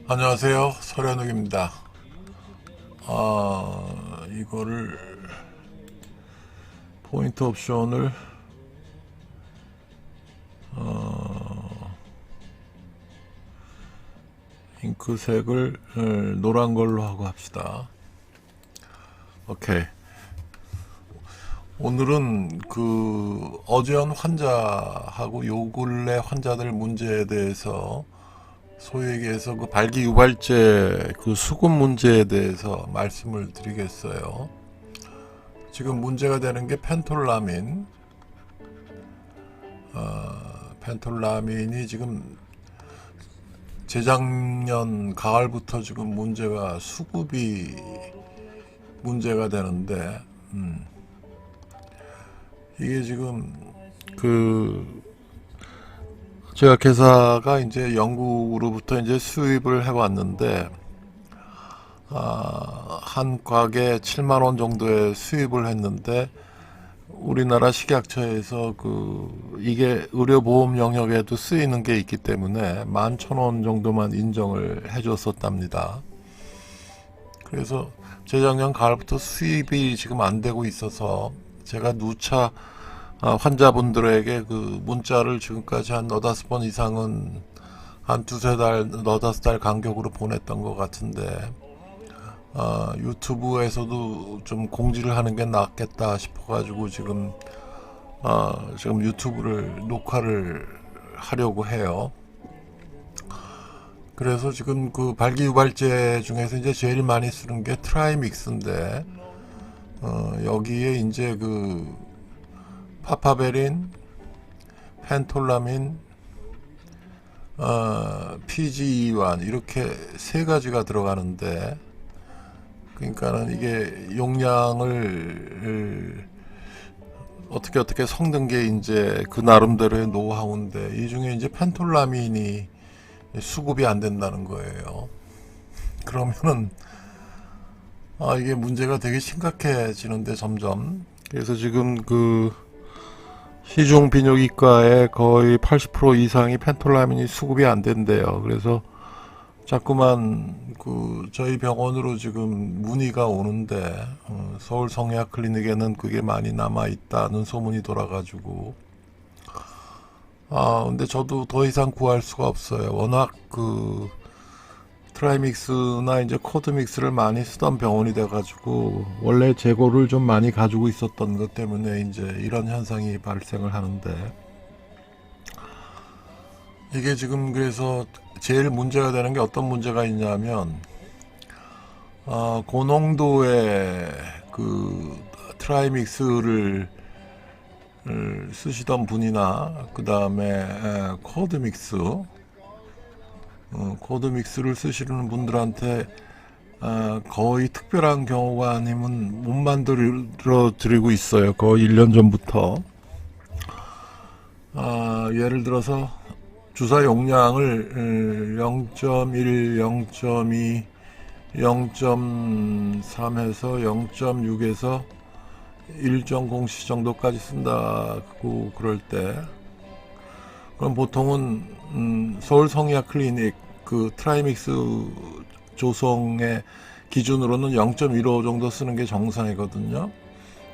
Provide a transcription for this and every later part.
안녕하세요. 서현욱입니다. 이거를 포인트 옵션을 잉크색을 노란 걸로 하고 합시다. 오케이. 오늘은 그 어제한 환자하고 요 근래 환자들 문제에 대해서 소위 얘기해서 그 발기유발제 그 수급 문제에 대해서 말씀을 드리겠어요. 지금 문제가 되는 게 펜톨라민. 펜톨라민이 지금 재작년 가을부터 지금 문제가 수급이 문제가 되는데, 이게 지금 그 제가 회사가 이제 영국으로부터 이제 수입을 해왔는데, 한 곽에 7만 원 정도의 수입을 했는데, 우리나라 식약처에서 이게 의료보험 영역에도 쓰이는 게 있기 때문에 11,000원 정도만 인정을 해줬었답니다. 그래서 재작년 가을부터 수입이 지금 안 되고 있어서 제가 누차 환자분들에게 그 문자를 지금까지 한 너다섯 번 이상은 한 두세 달, 너다섯 달 간격으로 보냈던 것 같은데, 유튜브에서도 좀 공지를 하는 게 낫겠다 싶어가지고 지금 유튜브를 녹화를 하려고 해요. 그래서 지금 그 발기유발제 중에서 이제 제일 많이 쓰는 게 트라이믹스인데, 여기에 이제 그 파파베린, 펜톨라민, PGE1 이렇게 세 가지가 들어가는데, 그러니까는 이게 용량을 어떻게 섞는 게 이제 그 나름대로의 노하우인데, 이 중에 이제 펜톨라민이 수급이 안 된다는 거예요. 그러면은 이게 문제가 되게 심각해지는데 점점. 그래서 지금 그 시중 비뇨기과의 거의 80% 이상이 펜톨라민이 수급이 안 된대요. 그래서 자꾸만 그 저희 병원으로 지금 문의가 오는데, 서울 성약 클리닉에는 그게 많이 남아 있다는 소문이 돌아가지고, 근데 저도 더 이상 구할 수가 없어요. 워낙 그 트라이믹스나 이제 코드믹스를 많이 쓰던 병원이 돼가지고, 원래 재고를 좀 많이 가지고 있었던 것 때문에 이제 이런 현상이 발생을 하는데, 이게 지금 그래서 제일 문제가 되는 게 어떤 문제가 있냐면, 고농도의 그 트라이믹스를 쓰시던 분이나 그 다음에 코드믹스를 쓰시는 분들한테 거의 특별한 경우가 아니면 못 만들어 드리고 있어요. 거의 1년 전부터. 예를 들어서 주사 용량을 0.1, 0.2, 0.3 해서 0.6에서 일정 공시 정도까지 쓴다고 그럴 때, 그럼 보통은 서울 성약 클리닉 그 트라이믹스 조성의 기준으로는 0.15 정도 쓰는 게 정상이거든요.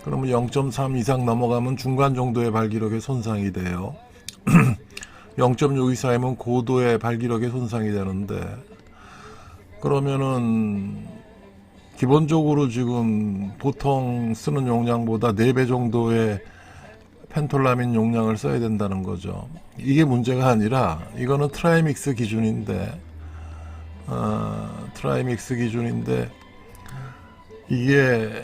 그러면 0.3 이상 넘어가면 중간 정도의 발기력에 손상이 돼요. 0.6 이상이면 고도의 발기력에 손상이 되는데, 그러면은 기본적으로 지금 보통 쓰는 용량보다 4배 정도의 펜톨라민 용량을 써야 된다는 거죠. 이게 문제가 아니라 이거는 트라이믹스 기준인데 이게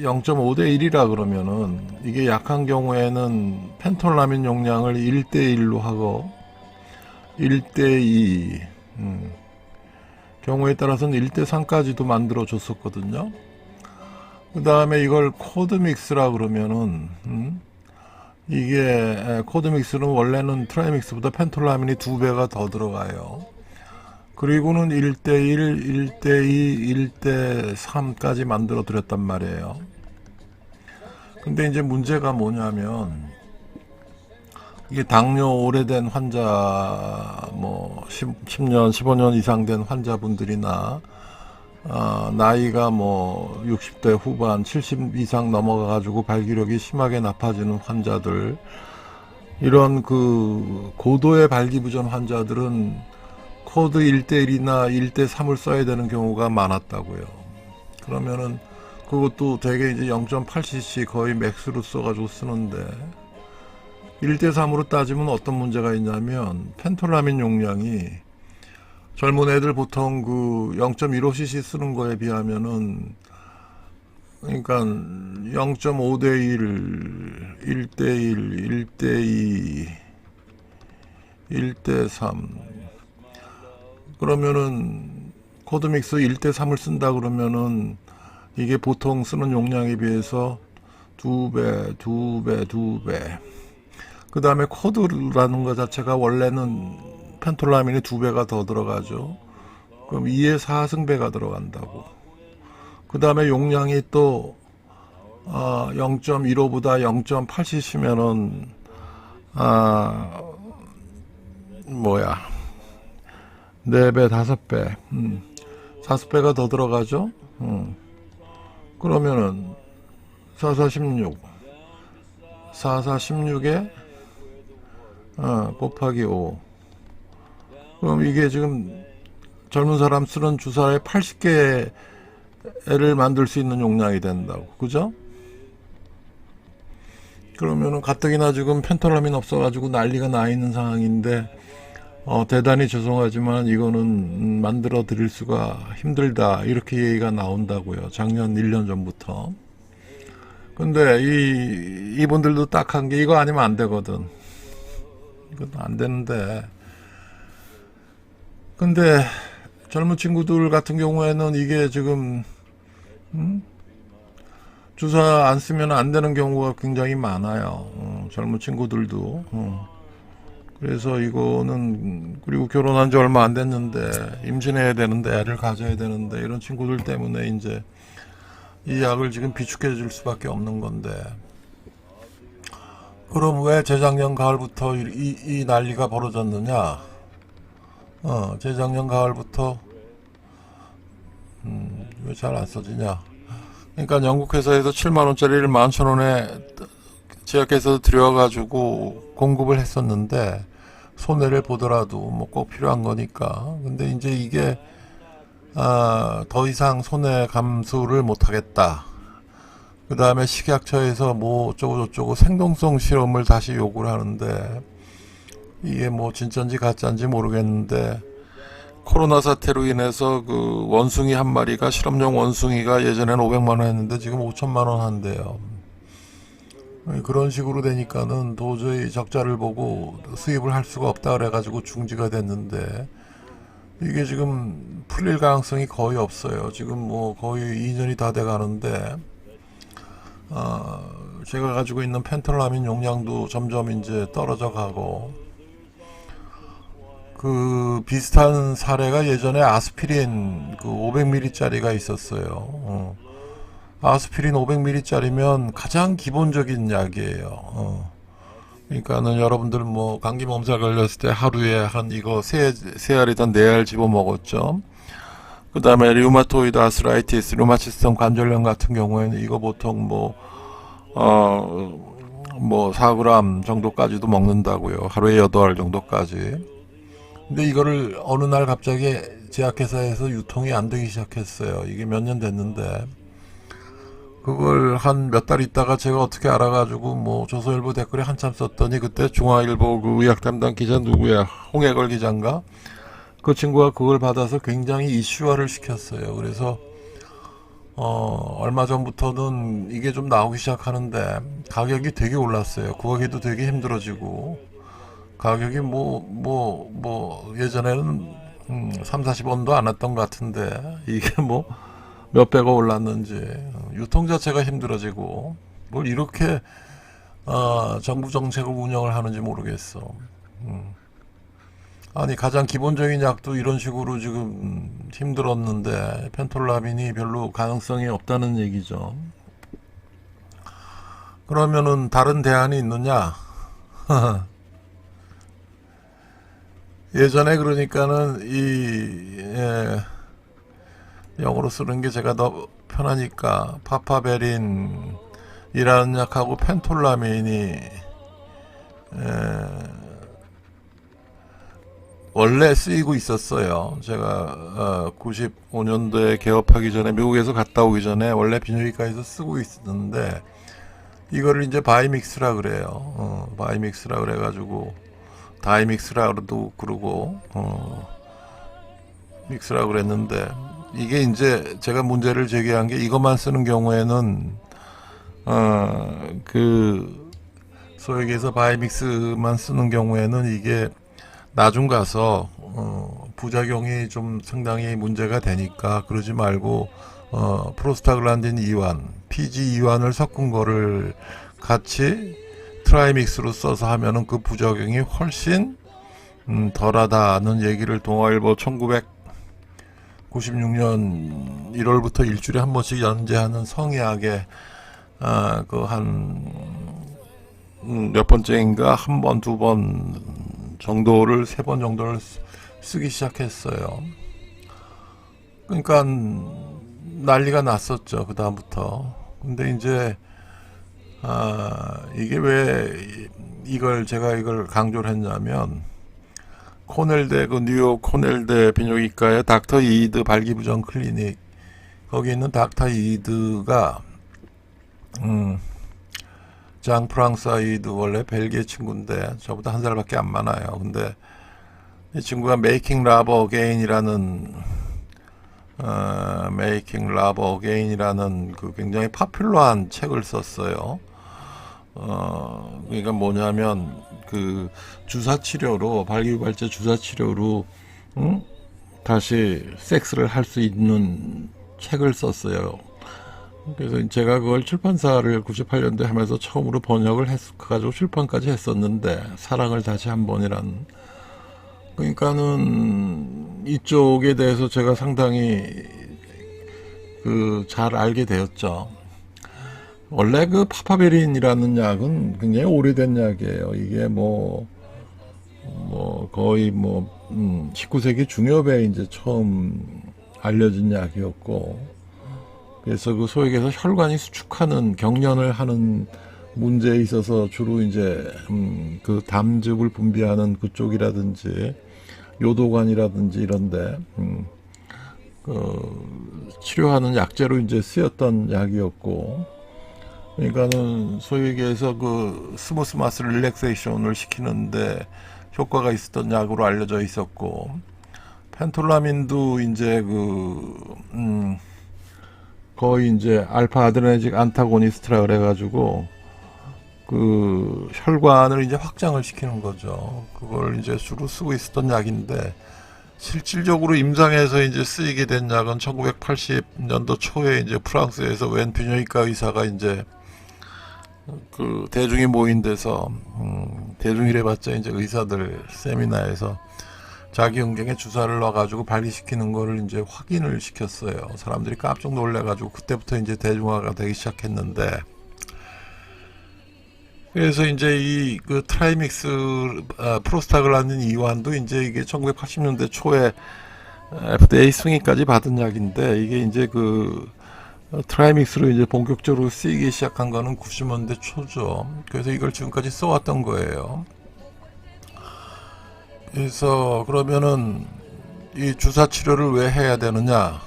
0.5대 1이라 그러면은, 이게 약한 경우에는 펜톨라민 용량을 1대 1로 하고 1대 2, 경우에 따라서는 1대 3까지도 만들어 줬었거든요. 그 다음에 이걸 코드믹스라 그러면은, 이게 코드믹스는 원래는 트라이믹스보다 펜톨라민이 2배가 더 들어가요. 그리고는 1대1, 1대2, 1대3까지 만들어 드렸단 말이에요. 근데 이제 문제가 뭐냐면, 이게 당뇨 오래된 환자, 뭐, 10년, 15년 이상 된 환자분들이나, 나이가 뭐, 60대 후반, 70 이상 넘어가가지고 발기력이 심하게 나빠지는 환자들, 이런 그, 고도의 발기부전 환자들은 코드 1대1이나 1대3을 써야 되는 경우가 많았다고요. 그러면은, 그것도 되게 이제 0.8cc 거의 맥스로 써가지고 쓰는데, 1대3으로 따지면 어떤 문제가 있냐면 펜톨라민 용량이 젊은 애들 보통 그 0.15cc 쓰는 거에 비하면은 그러니까 0.5대 1, 1대 1, 1대 2, 1대 3 그러면은 코드믹스 1대 3을 쓴다 그러면은 이게 보통 쓰는 용량에 비해서 두 배 그 다음에 코드라는 것 자체가 원래는 펜톨라민이 2배가 더 들어가죠. 그럼 2의 4승배가 들어간다고. 그 다음에 용량이 또 0.15보다 0.8cc면은 뭐야 4배 5배 5배가 더 들어가죠. 그러면은 4416 4416에 곱하기 5. 그럼 이게 지금 젊은 사람 쓰는 주사에 80개를 만들 수 있는 용량이 된다고. 그죠? 그러면은 가뜩이나 지금 펜톨라민 없어가지고 난리가 나 있는 상황인데, 대단히 죄송하지만 이거는 만들어 드릴 수가 힘들다. 이렇게 얘기가 나온다고요. 작년 1년 전부터. 근데 이분들도 딱한 게 이거 아니면 안 되거든. 이건 안 되는데. 근데 젊은 친구들 같은 경우에는 이게 지금 주사 안 쓰면 안 되는 경우가 굉장히 많아요. 젊은 친구들도. 그래서 이거는 그리고 결혼한 지 얼마 안 됐는데 임신해야 되는데 애를 가져야 되는데 이런 친구들 때문에 이제 이 약을 지금 비축해 줄 수밖에 없는 건데 그럼 왜 재작년 가을부터 이 난리가 벌어졌느냐? 재작년 가을부터 왜 잘 안 써지냐? 그러니까 영국 회사에서 7만 원짜리를 11,000원에 제약회사에서 들여가지고 공급을 했었는데 손해를 보더라도 뭐 꼭 필요한 거니까. 근데 이제 이게 더 이상 손해 감수를 못 하겠다. 그 다음에 식약처에서 뭐 어쩌고저쩌고 생동성 실험을 다시 요구를 하는데 이게 뭐 진짜인지 가짜인지 모르겠는데 코로나 사태로 인해서 그 원숭이 한 마리가 실험용 원숭이가 예전에는 500만 원 했는데 지금 5천만 원 한대요. 그런 식으로 되니까는 도저히 적자를 보고 수입을 할 수가 없다 그래가지고 중지가 됐는데 이게 지금 풀릴 가능성이 거의 없어요. 지금 뭐 거의 2년이 다 돼가는데 제가 가지고 있는 펜톨라민 용량도 점점 이제 떨어져 가고 그 비슷한 사례가 예전에 아스피린 그 500ml짜리가 있었어요. 아스피린 500ml짜리면 가장 기본적인 약이에요. 그러니까는 여러분들 뭐 감기 몸살 걸렸을 때 하루에 한 이거 세 알이든 네 알 집어 먹었죠. 그 다음에 류마토이드 아스라이티스, 류마티성 관절염 같은 경우에는 이거 보통 뭐 4g 정도까지도 먹는다고요. 하루에 8알 정도까지. 근데 이거를 어느 날 갑자기 제약회사에서 유통이 안 되기 시작했어요. 이게 몇 년 됐는데 그걸 한 몇 달 있다가 제가 어떻게 알아가지고 뭐 조선일보 댓글에 한참 썼더니 그때 중앙일보 그 의학 담당 기자 누구야? 홍해걸 기자인가? 그 친구가 그걸 받아서 굉장히 이슈화를 시켰어요. 그래서 얼마 전부터는 이게 좀 나오기 시작하는데 가격이 되게 올랐어요. 구하기도 되게 힘들어지고 가격이 예전에는 3, 40원도 안 했던 것 같은데 이게 뭐 몇배가 올랐는지 유통 자체가 힘들어지고 뭘 이렇게 정부 정책을 운영을 하는지 모르겠어. 아니 가장 기본적인 약도 이런 식으로 지금 힘들었는데 펜톨라민이 별로 가능성이 없다는 얘기죠. 그러면은 다른 대안이 있느냐? 예전에 그러니까는 영어로 쓰는 게 제가 더 편하니까 파파베린이라는 약하고 펜톨라민이 원래 쓰이고 있었어요. 제가 95년도에 개업하기 전에 미국에서 갔다 오기 전에 원래 비뇨기과에서 쓰고 있었는데 이거를 이제 바이믹스라 그래요. 바이믹스라 그래가지고 다이믹스라도 그러고 믹스라 그랬는데 이게 이제 제가 문제를 제기한 게 이것만 쓰는 경우에는 그 소위 얘기해서 바이믹스만 쓰는 경우에는 이게 나중 가서 부작용이 좀 상당히 문제가 되니까 그러지 말고 프로스타글란딘 2환, PG 2환을 섞은 거를 같이 트라이믹스로 써서 하면은 그 부작용이 훨씬 덜하다는 얘기를 동아일보 1996년 1월부터 일주일에 한 번씩 연재하는 성의학의 그 한 몇 번째인가 한 번, 두 번 정도를 세 번 정도를 쓰기 시작했어요. 그러니까 난리가 났었죠. 그 다음부터. 근데 이제 이게 왜 제가 이걸 강조를 했냐면 코넬대 그 뉴욕 코넬대 비뇨기과의 닥터 이드 발기부전 클리닉 거기 있는 닥터 이드가 장 프랑사이드 원래 벨기에 친구인데 저보다 한 살밖에 안 많아요. 근데 이 친구가 메이킹 라브 어게인이라는 그 굉장히 파퓰러한 책을 썼어요. 그러니까 뭐냐면 그 주사 치료로 발기부발제 주사 치료로 다시 섹스를 할 수 있는 책을 썼어요. 그래서 제가 그걸 출판사를 98년도에 하면서 처음으로 번역을 해가지고 출판까지 했었는데 사랑을 다시 한 번이란 그러니까는 이쪽에 대해서 제가 상당히 잘 알게 되었죠. 원래 그 파파베린이라는 약은 굉장히 오래된 약이에요. 이게 거의 19세기 중엽에 이제 처음 알려진 약이었고, 그래서 그 소위 얘기해서 혈관이 수축하는 경련을 하는 문제에 있어서 주로 이제 그 담즙을 분비하는 그쪽이라든지 요도관이라든지 이런데 그 치료하는 약재로 이제 쓰였던 약이었고, 그러니까는 소위 얘기해서 그 스무스 마스 릴렉세이션을 시키는데 효과가 있었던 약으로 알려져 있었고, 펜톨라민도 이제 거의 이제 알파 아드레너직 안타고니스트라 그래가지고 그 혈관을 이제 확장을 시키는 거죠. 그걸 이제 주로 쓰고 있었던 약인데 실질적으로 임상에서 이제 쓰이게 된 약은 1980년도 초에 이제 프랑스에서 웬 비뇨기과 의사가 이제 그 대중이 모인 데서 대중이래봤자 이제 의사들 세미나에서 자기 음경에 주사를 놔가지고 발기시키는 거를 이제 확인을 시켰어요. 사람들이 깜짝 놀래가지고 그때부터 이제 대중화가 되기 시작했는데, 그래서 이제 이 그 트라이믹스 프로스타글란딘 2환도 이제 이게 1980년대 초에 FDA 승인까지 받은 약인데, 이게 이제 그 트라이믹스로 이제 본격적으로 쓰이기 시작한 거는 90년대 초죠. 그래서 이걸 지금까지 써왔던 거예요. 그래서 그러면은 이 주사 치료를 왜 해야 되느냐?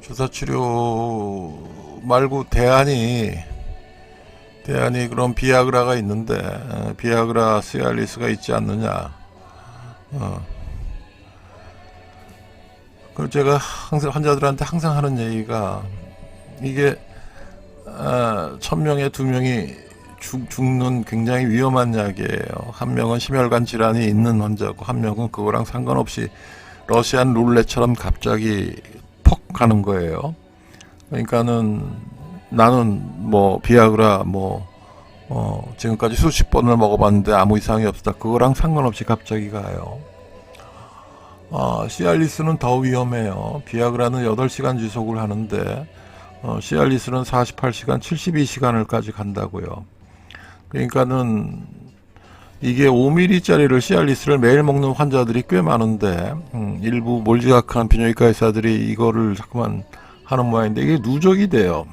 주사 치료 말고 대안이 그런 비아그라가 있는데 비아그라 시알리스가 있지 않느냐? 그 제가 항상 환자들한테 항상 하는 얘기가 이게 1000명에 2명이 죽는 굉장히 위험한 약이에요. 한 명은 심혈관 질환이 있는 환자고 한 명은 그거랑 상관없이 러시안 룰렛처럼 갑자기 퍽 가는 거예요. 그러니까는 나는 비아그라 지금까지 수십 번을 먹어봤는데 아무 이상이 없다. 그거랑 상관없이 갑자기 가요. 시알리스는 더 위험해요. 비아그라는 8시간 지속을 하는데 시알리스는 48시간, 72시간을까지 간다고요. 그러니까는 이게 5mm짜리를 시알리스를 매일 먹는 환자들이 꽤 많은데 일부 몰지각한 비뇨기과 의사들이 이거를 자꾸만 하는 모양인데 이게 누적이 돼요.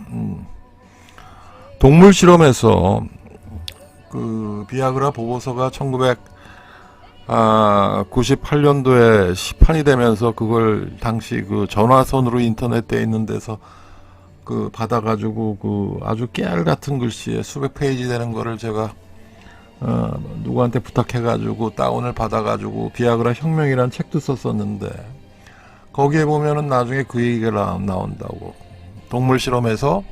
동물 실험에서 그 비아그라 보고서가 1998년도에 시판이 되면서 그걸 당시 그 전화선으로 인터넷에 있는 데서 그 받아가지고 그 아주 깨알 같은 글씨에 수백 페이지 되는 거를 제가 누구한테 부탁해가지고 다운을 받아가지고 비아그라 혁명이라는 책도 썼었는데 거기에 보면은 나중에 그 얘기가 나온다고. 동물 실험에서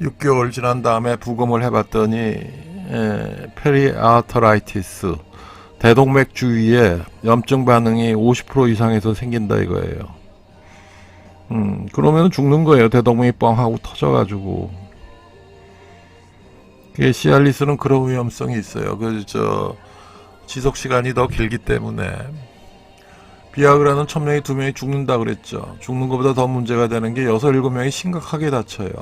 6개월 지난 다음에 부검을 해봤더니 페리아터라이티스 대동맥 주위에 염증 반응이 50% 이상에서 생긴다 이거예요. 그러면 죽는 거예요. 대동맥이 뻥 하고 터져가지고. 시알리스는 그런 위험성이 있어요. 지속 시간이 더 길기 때문에. 비아그라는 1000명이 2명이 죽는다 그랬죠. 죽는 것보다 더 문제가 되는 게 6, 7명이 심각하게 다쳐요.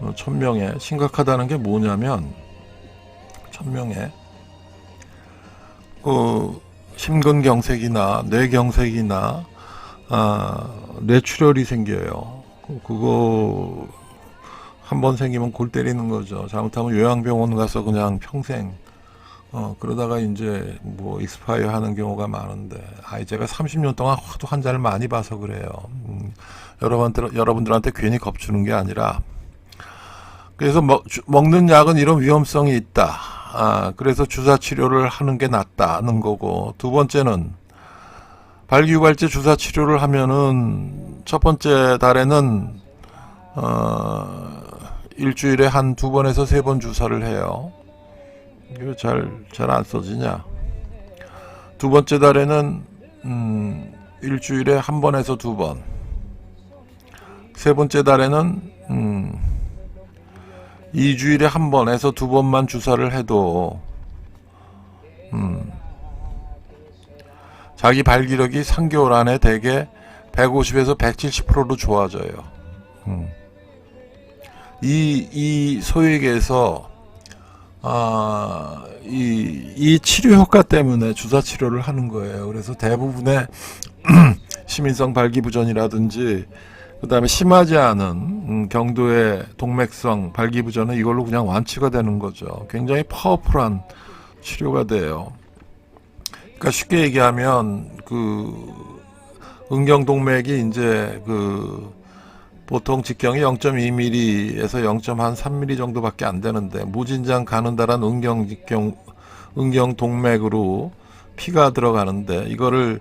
1000명에 심각하다는 게 뭐냐면 1000명에 심근경색이나 뇌경색이나 뇌출혈이 생겨요. 그거 한번 생기면 골 때리는 거죠. 잘못하면 요양병원 가서 그냥 평생 그러다가 이제 뭐 익스파이어 하는 경우가 많은데 제가 30년 동안 하도 환자를 많이 봐서 그래요. 여러분들한테 괜히 겁주는 게 아니라 그래서 먹는 약은 이런 위험성이 있다. 그래서 주사 치료를 하는 게 낫다는 거고, 두 번째는 발기유발제 주사 치료를 하면은 첫 번째 달에는 일주일에 한 2번에서 3번 주사를 해요. 이거 잘 안 써지냐? 두 번째 달에는 일주일에 1번에서 2번. 세 번째 달에는 2주일에 1번에서 2번만 주사를 해도 자기 발기력이 3개월 안에 대개 150에서 170%로 좋아져요. 이 소위 얘기해서 이 치료 효과 때문에 주사 치료를 하는 거예요. 그래서 대부분의 시민성 발기부전이라든지 그 다음에 심하지 않은 경도의 동맥성 발기부전은 이걸로 그냥 완치가 되는 거죠. 굉장히 파워풀한 치료가 돼요. 그러니까 쉽게 얘기하면 은경동맥이 이제 보통 직경이 0.2mm에서 0.3mm 정도밖에 안 되는데 무진장 가는다란 은경동맥으로 피가 들어가는데 이거를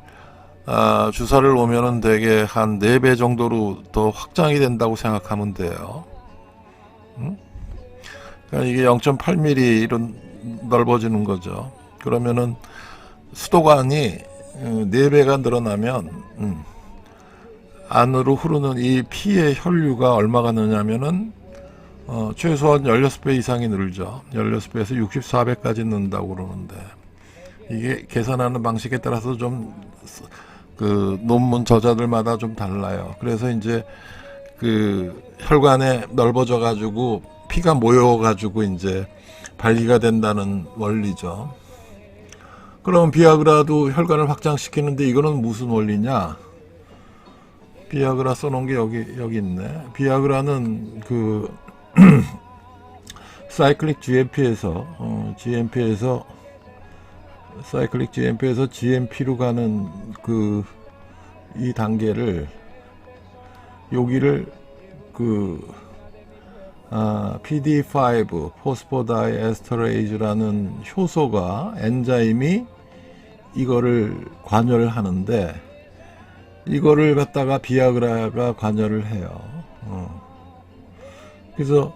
주사를 놓으면은 되게 한 4배 정도로 더 확장이 된다고 생각하면 돼요. 그러니까 이게 0.8mm로 넓어지는 거죠. 그러면은 수도관이 4배가 늘어나면 안으로 흐르는 이 피의 혈류가 얼마가 느냐면은 최소한 16배 이상이 늘죠. 16배에서 64배까지 는다고 그러는데 이게 계산하는 방식에 따라서 좀 논문 저자들마다 좀 달라요. 그래서 이제 혈관에 넓어져 가지고 피가 모여 가지고 이제 발기가 된다는 원리죠. 그럼 비아그라도 혈관을 확장시키는데 이거는 무슨 원리냐? 비아그라 써놓은 게 여기 있네. 비아그라는 사이클릭 GMP에서 사이클릭 GMP에서 GMP로 가는 이 단계를 여기를 PD5 포스포다이에스터레이즈라는 효소가 엔자임이 이거를 관여를 하는데 이거를 갖다가 비아그라가 관여를 해요. 그래서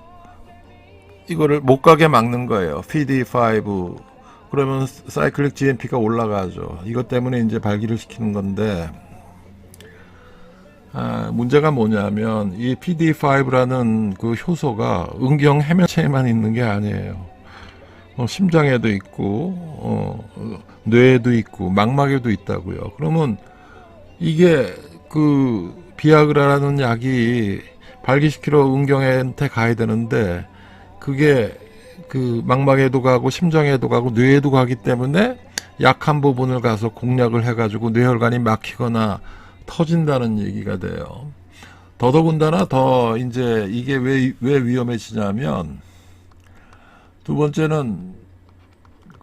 이거를 못 가게 막는 거예요. PD5 그러면 사이클릭 GMP가 올라가죠. 이것 때문에 이제 발기를 시키는 건데 문제가 뭐냐면 이 PD5라는 그 효소가 은경 해면체에만 있는 게 아니에요. 심장에도 있고 뇌에도 있고 망막에도 있다고요. 그러면 이게 비아그라라는 약이 발기시키러 은경한테 가야 되는데 그게 그 망막에도 가고 심장에도 가고 뇌에도 가기 때문에 약한 부분을 가서 공략을 해가지고 뇌혈관이 막히거나 터진다는 얘기가 돼요. 더더군다나 더 이제 이게 왜 위험해지냐면, 두 번째는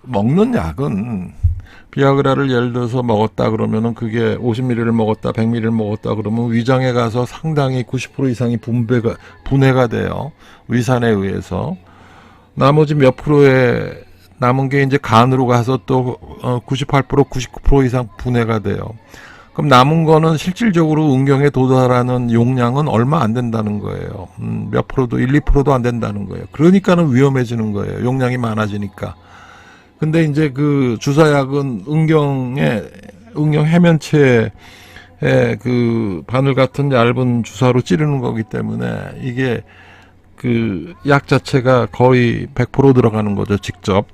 먹는 약은 비아그라를 예를 들어서 먹었다 그러면은 그게 50ml를 먹었다 100ml를 먹었다 그러면 위장에 가서 상당히 90% 이상이 분해가 돼요. 위산에 의해서. 나머지 몇 프로의 남은 게 이제 간으로 가서 또 98% 99% 이상 분해가 돼요. 그럼 남은 거는 실질적으로 음경에 도달하는 용량은 얼마 안 된다는 거예요. 몇 프로도 1, 2%도 안 된다는 거예요. 그러니까는 위험해지는 거예요. 용량이 많아지니까. 근데 이제 그 주사약은 응경 해면체에 그 바늘 같은 얇은 주사로 찌르는 거기 때문에 이게 그 약 자체가 거의 100% 들어가는 거죠. 직접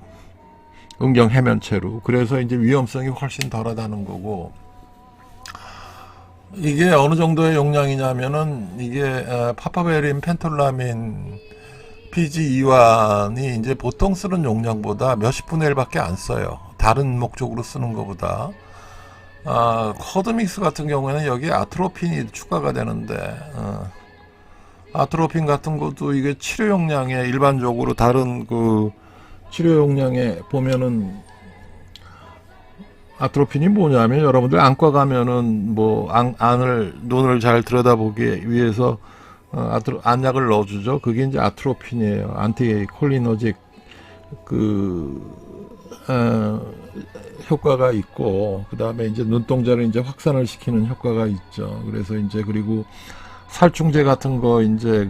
응경 해면체로. 그래서 이제 위험성이 훨씬 덜하다는 거고, 이게 어느 정도의 용량이냐면은 이게 파파베린, 펜톨라민, PGE1이 이제 보통 쓰는 용량보다 몇십 분의 1밖에 안 써요. 다른 목적으로 쓰는 것보다. 커드믹스 같은 경우에는 여기 아트로핀이 추가가 되는데, 아트로핀 같은 것도 이게 치료 용량에 일반적으로 다른 그 치료 용량에 보면은 아트로핀이 뭐냐면, 여러분들 안과 가면은 뭐 눈을 잘 들여다보기 위해서 안약을 넣어주죠. 그게 이제 아트로핀이에요. 안티콜리너직 효과가 있고, 그 다음에 이제 눈동자를 이제 확산을 시키는 효과가 있죠. 그래서 이제 그리고 살충제 같은 거 이제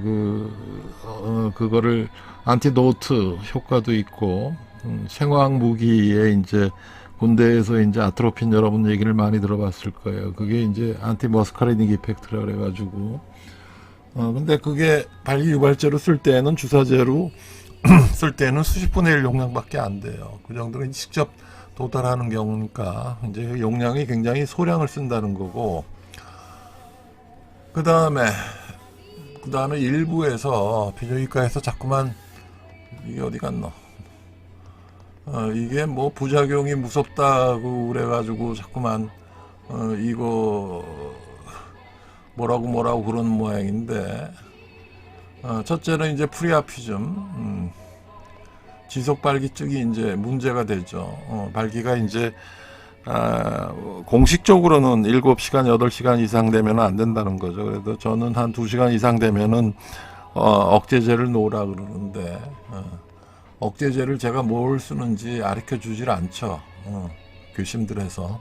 그거를 안티도트 효과도 있고, 생화학 무기에 이제 군대에서 이제 아트로핀 여러분 얘기를 많이 들어봤을 거예요. 그게 이제 안티머스카리닉 이펙트라 그래가지고, 근데 그게 발기 유발제로 쓸 때는 주사제로 쓸 때는 수십 분의 1 용량밖에 안 돼요. 그 정도는 직접 도달하는 경우니까 이제 용량이 굉장히 소량을 쓴다는 거고, 그 다음에 일부에서 비뇨기과에서 자꾸만 이게 어디 갔노? 이게 뭐 부작용이 무섭다고 그래가지고 자꾸만 이거 뭐라고 그러는 모양인데, 첫째는 이제 프리아피즘, 지속 발기증이 이제 문제가 되죠. 발기가 이제 공식적으로는 7시간, 8시간 이상 되면 안 된다는 거죠. 그래도 저는 한 2시간 이상 되면은 억제제를 놓으라 그러는데, 억제제를 제가 뭘 쓰는지 가르쳐 주질 않죠. 교심들에서.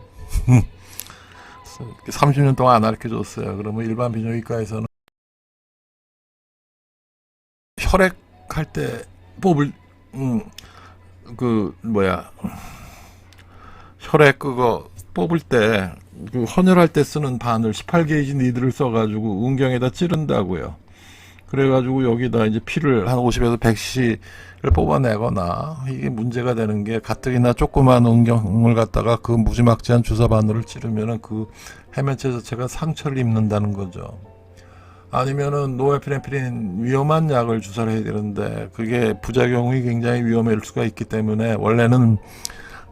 30년 동안 안 가르쳐 줬어요. 그러면 일반 비뇨기과에서는 혈액할 때 뽑을 혈액 그거 뽑을 때 그 헌혈할 때 쓰는 바늘 18게이지 니드를 써가지고 음경에다 찌른다고요. 그래가지고 여기다 이제 피를 한 50에서 100cc를 뽑아내거나, 이게 문제가 되는 게 가뜩이나 조그만 음경을 갖다가 그 무지막지한 주사 바늘을 찌르면은 그 해면체 자체가 상처를 입는다는 거죠. 아니면은 노에피네프린 위험한 약을 주사를 해야 되는데 그게 부작용이 굉장히 위험할 수가 있기 때문에 원래는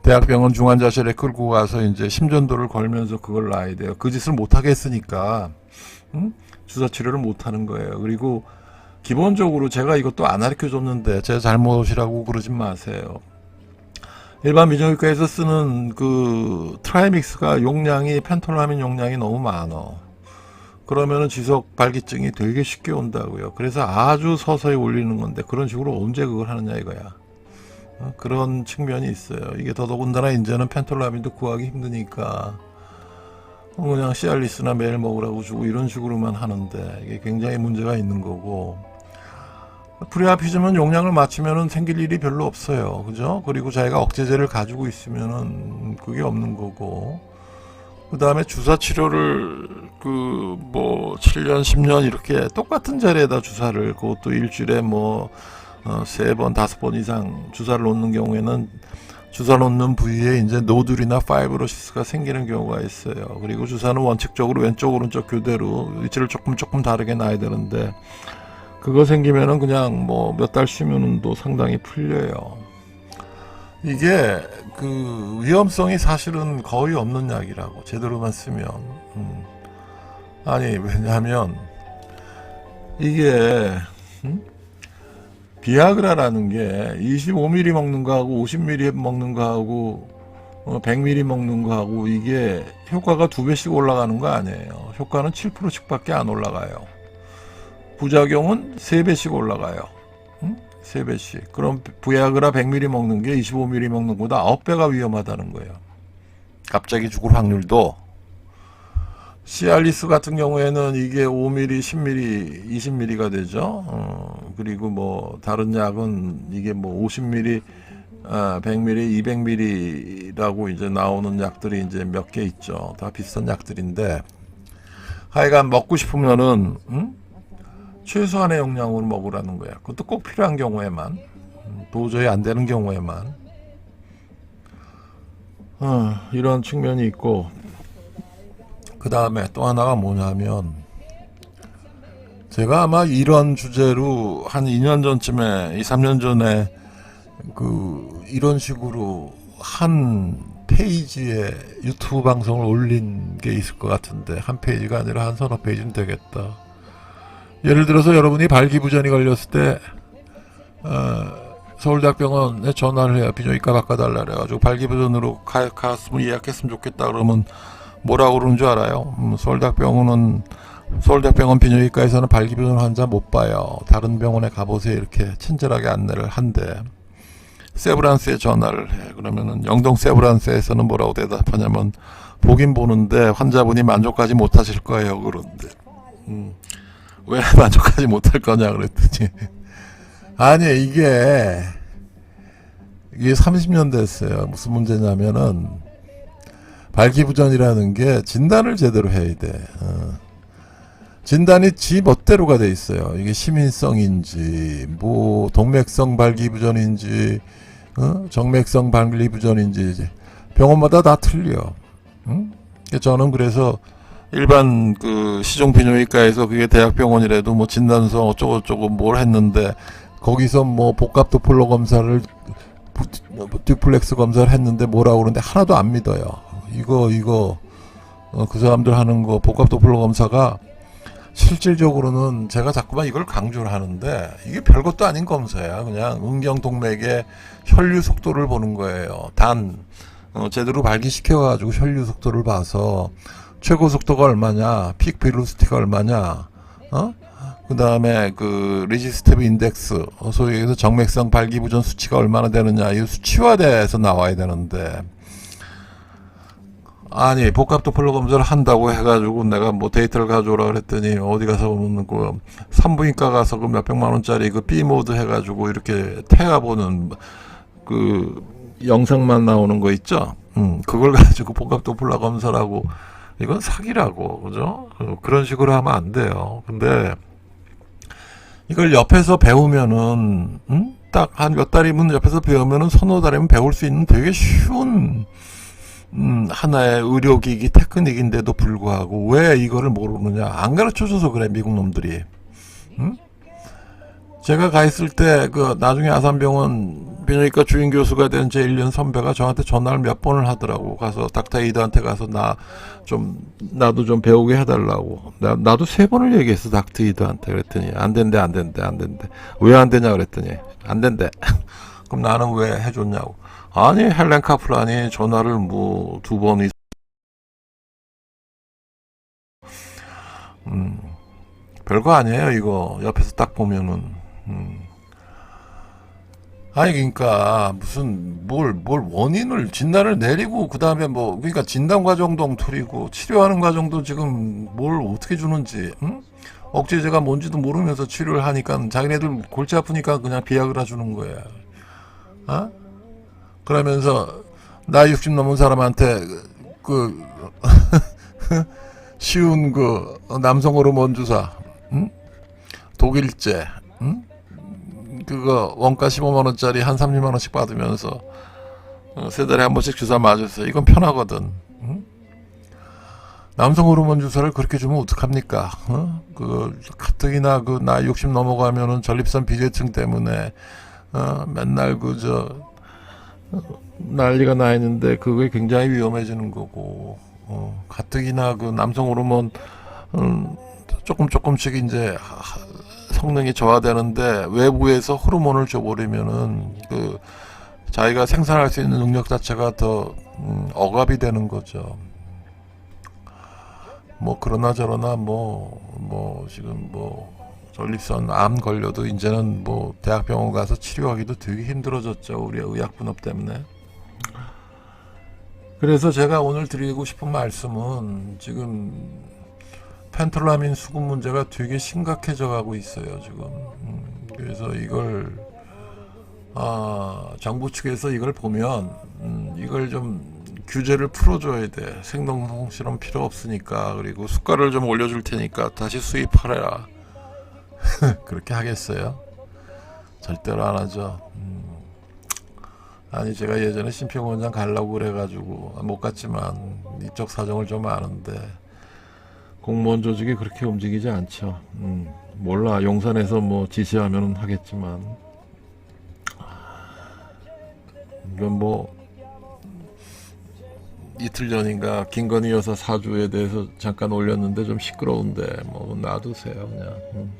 대학병원 중환자실에 끌고 가서 이제 심전도를 걸면서 그걸 놔야 돼요. 그 짓을 못 하겠으니까 주사 치료를 못 하는 거예요. 그리고 기본적으로 제가 이것도 안 가르쳐 줬는데 제 잘못이라고 그러지 마세요. 일반 비뇨기과에서 쓰는 그 트라이믹스가 용량이 펜톨라민 용량이 너무 많어. 그러면은 지속 발기증이 되게 쉽게 온다고요. 그래서 아주 서서히 올리는 건데 그런 식으로 언제 그걸 하느냐 이거야. 그런 측면이 있어요. 이게 더더군다나 이제는 펜톨라민도 구하기 힘드니까 그냥 시알리스나 매일 먹으라고 주고 이런 식으로만 하는데 이게 굉장히 문제가 있는 거고, 프리아피즘은 용량을 맞추면은 생길 일이 별로 없어요. 그죠? 그리고 자기가 억제제를 가지고 있으면은 그게 없는 거고, 그 다음에 주사 치료를 7년 10년 이렇게 똑같은 자리에다 주사를, 그것도 일주일에 3번 5번 이상 주사를 놓는 경우에는 주사 놓는 부위에 이제 노듈이나 파이브로시스가 생기는 경우가 있어요. 그리고 주사는 원칙적으로 왼쪽 오른쪽 교대로 위치를 조금 다르게 놔야 되는데 그거 생기면은 그냥 뭐 몇 달 쉬면은 또 상당히 풀려요. 이게 그 위험성이 사실은 거의 없는 약이라고, 제대로만 쓰면. 아니, 왜냐하면 이게 비아그라라는 게 25ml 먹는 거하고 50ml 먹는 거하고 100ml 먹는 거하고 이게 효과가 2배씩 올라가는 거 아니에요. 효과는 7%씩밖에 안 올라가요. 부작용은 3배씩 올라가요. 3배씩. 그럼 비아그라 100ml 먹는 게 25ml 먹는 것보다 9배가 위험하다는 거예요. 갑자기 죽을 확률도. 시알리스 같은 경우에는 이게 5ml, 10ml, 20ml가 되죠. 그리고 뭐 다른 약은 이게 뭐 50ml, 100ml, 200ml라고 이제 나오는 약들이 이제 몇 개 있죠. 다 비싼 약들인데 하여간 먹고 싶으면은 최소한의 용량으로 먹으라는 거야. 그것도 꼭 필요한 경우에만, 도저히 안 되는 경우에만. 이런 측면이 있고, 그 다음에 또 하나가 뭐냐면, 제가 아마 이런 주제로 한 2년 전쯤에, 2, 3년 전에 이런 식으로 한 페이지에 유튜브 방송을 올린 게 있을 것 같은데, 한 페이지가 아니라 한 서너 페이지는 되겠다. 예를 들어서 여러분이 발기부전이 걸렸을 때 서울대학병원에 전화를 해요. 비뇨기과 바꿔달라 그래가지고 발기부전으로 갔으면 예약했으면 좋겠다 그러면 뭐라고 그러는 줄 알아요? 서울대학병원 비뇨기과에서는 발기부전 환자 못 봐요. 다른 병원에 가보세요. 이렇게 친절하게 안내를 한대. 세브란스에 전화를 해. 그러면은 영동 세브란스에서는 뭐라고 대답하냐면 보긴 보는데 환자분이 만족하지 못하실 거예요. 그런데 왜 만족하지 못할 거냐 그랬더니 아니 이게 30년 됐어요. 무슨 문제냐면은 발기부전이라는 게 진단을 제대로 해야 돼. 진단이 지 멋대로가 돼 있어요. 이게 시민성인지 뭐 동맥성 발기부전인지 정맥성 발기부전인지 병원마다 다 틀려. 저는 그래서 일반 시종 비뇨기과에서 그게 대학병원이라도 뭐 진단서 어쩌고저쩌고 뭘 했는데 거기서 뭐 복합 도플러 검사를 듀플렉스 검사를 했는데 뭐라고 그러는데 하나도 안 믿어요. 이거 그 사람들 하는 거 복합 도플러 검사가 실질적으로는 제가 자꾸만 이걸 강조를 하는데 이게 별것도 아닌 검사야. 그냥 음경동맥의 혈류 속도를 보는 거예요. 제대로 발기시켜가지고 혈류 속도를 봐서 최고 속도가 얼마냐, 픽 벨로시티가 얼마냐, 그 다음에 리지스티브 인덱스, 소위 얘기해서 정맥성 발기부전 수치가 얼마나 되느냐, 이 수치화돼서 나와야 되는데, 아니, 복합 도플러 검사를 한다고 해가지고 내가 뭐 데이터를 가져오라 그랬더니 어디 가서 보면 산부인과 가서 몇백만원짜리 B모드 해가지고 이렇게 태아 보는 영상만 나오는 거 있죠? 그걸 가지고 복합 도플러 검사라고 이건 사기라고, 그죠? 그런 식으로 하면 안 돼요. 근데 이걸 옆에서 배우면은 딱 한 몇 달이면 옆에서 배우면은 서너 달이면 배울 수 있는 되게 쉬운 하나의 의료기기 테크닉인데도 불구하고 왜 이거를 모르느냐? 안 가르쳐줘서 그래, 미국 놈들이. 제가 가 있을 때 나중에 아산병원 비뇨기과 주임 교수가 된 제 1년 선배가 저한테 전화를 몇 번을 하더라고. 가서 닥터 이드한테 가서 나도 좀 배우게 해달라고. 나도 3번을 얘기했어, 닥터 이드한테. 그랬더니 안 된대. 왜 안 되냐 그랬더니 안 된대. 그럼 나는 왜 해줬냐고. 아니, 헬렌 카플란이 전화를 뭐 2번 별거 아니에요, 이거. 옆에서 딱 보면은. 아니, 그러니까 무슨 뭘 원인을 진단을 내리고 그다음에 그러니까 진단 과정도 엉터리고 치료하는 과정도 지금 뭘 어떻게 주는지 억제제가 뭔지도 모르면서 치료를 하니까 자기네들 골치 아프니까 그냥 비아그라 주는 거야. 그러면서 나이 60 넘은 사람한테 쉬운 남성 호르몬 주사, 독일제, 그거 원가 15만원짜리 한 30만원씩 받으면서 3달에 한 번씩 주사 맞았어요. 이건 편하거든. 남성 호르몬 주사를 그렇게 주면 어떡합니까? 그 가뜩이나 그 나이 60 넘어가면은 전립선 비대증 때문에 맨날 난리가 나 있는데 그게 굉장히 위험해지는 거고, 가뜩이나 그 남성 호르몬 조금씩 이제 성능이 저하되는데 외부에서 호르몬을 줘버리면은 그 자기가 생산할 수 있는 능력 자체가 더 억압이 되는 거죠. 뭐 그러나 저러나 지금 전립선 암 걸려도 이제는 뭐 대학병원 가서 치료하기도 되게 힘들어졌죠. 우리 의약 분업 때문에. 그래서 제가 오늘 드리고 싶은 말씀은 지금 펜톨라민 수급 문제가 되게 심각해져 가고 있어요, 지금. 그래서 이걸 정부 측에서 이걸 보면 이걸 좀 규제를 풀어줘야 돼. 생동성 실험 필요 없으니까. 그리고 수가를 좀 올려줄 테니까 다시 수입하라. 그렇게 하겠어요? 절대로 안 하죠. 아니 제가 예전에 심평원장 가려고 그래가지고 못 갔지만 이쪽 사정을 좀 아는데 공무원 조직이 그렇게 움직이지 않죠. 몰라 용산에서 뭐 지시하면 하겠지만 이건 뭐 이틀 전인가 김건희 여사 사주에 대해서 잠깐 올렸는데 좀 시끄러운데 뭐 놔두세요 그냥.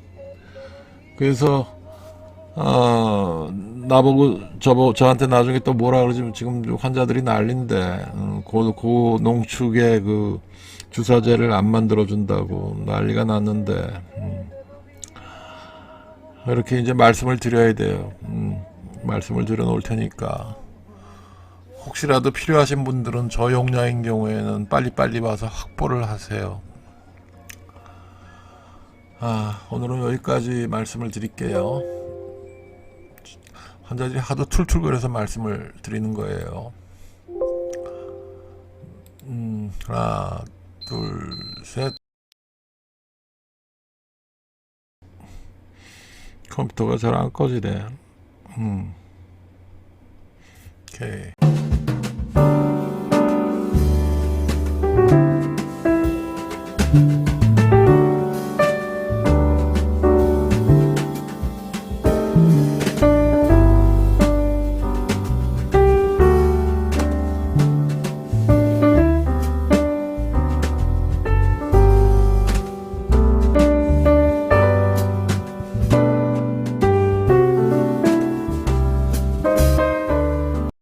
그래서 나보고 저한테 나중에 또 뭐라 그러지 지금 환자들이 난린데 고 농축의 그 주사제를 안 만들어 준다고 난리가 났는데 이렇게 이제 말씀을 드려야 돼요. 말씀을 드려 놓을 테니까 혹시라도 필요하신 분들은 저용량인 경우에는 빨리빨리 와서 확보를 하세요. 오늘은 여기까지 말씀을 드릴게요. 환자들이 하도 툴툴거려서 말씀을 드리는 거예요. 하나, 둘, 셋. 컴퓨터가 잘 안 꺼지네. 오케이.